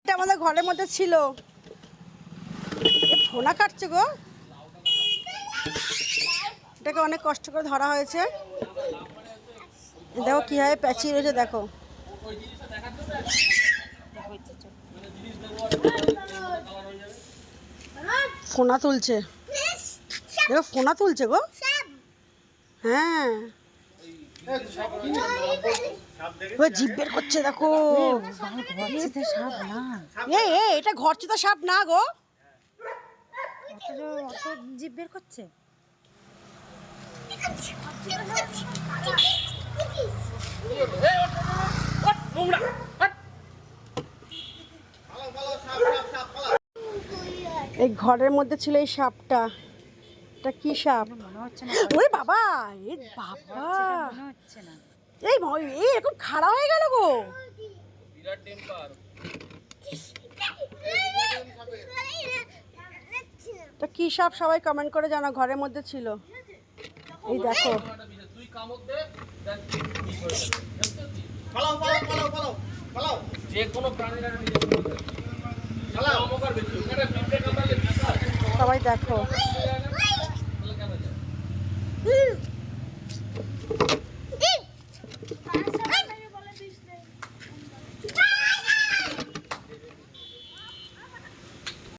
এটা আমাদের ঘরের মধ্যে ছিল। ফোনা কাটছে গো, এটাকে অনেক কষ্ট করে ধরা হয়েছে। দেখো কিভাবে প্যাঁচিয়ে রয়েছে, দেখো ফোনা তুলছে, দেখো ফোনা তুলছে গো। হ্যাঁ জিভ বের করছে, দেখো এটা ঘরচিতা সাপ না গো, জিভ বের করছে। এই ঘরের মধ্যে ছিল এই সাপটা। এটা কি সাপ মনে হচ্ছে না, ওরে বাবা, এ বাবা মনে হচ্ছে না। এই এরকম খাড়া হয়ে গেল গো। তা কি সাপ সবাই কমেন্ট করে জানা, ঘরের মধ্যে ছিল। এই দেখো সবাই দেখো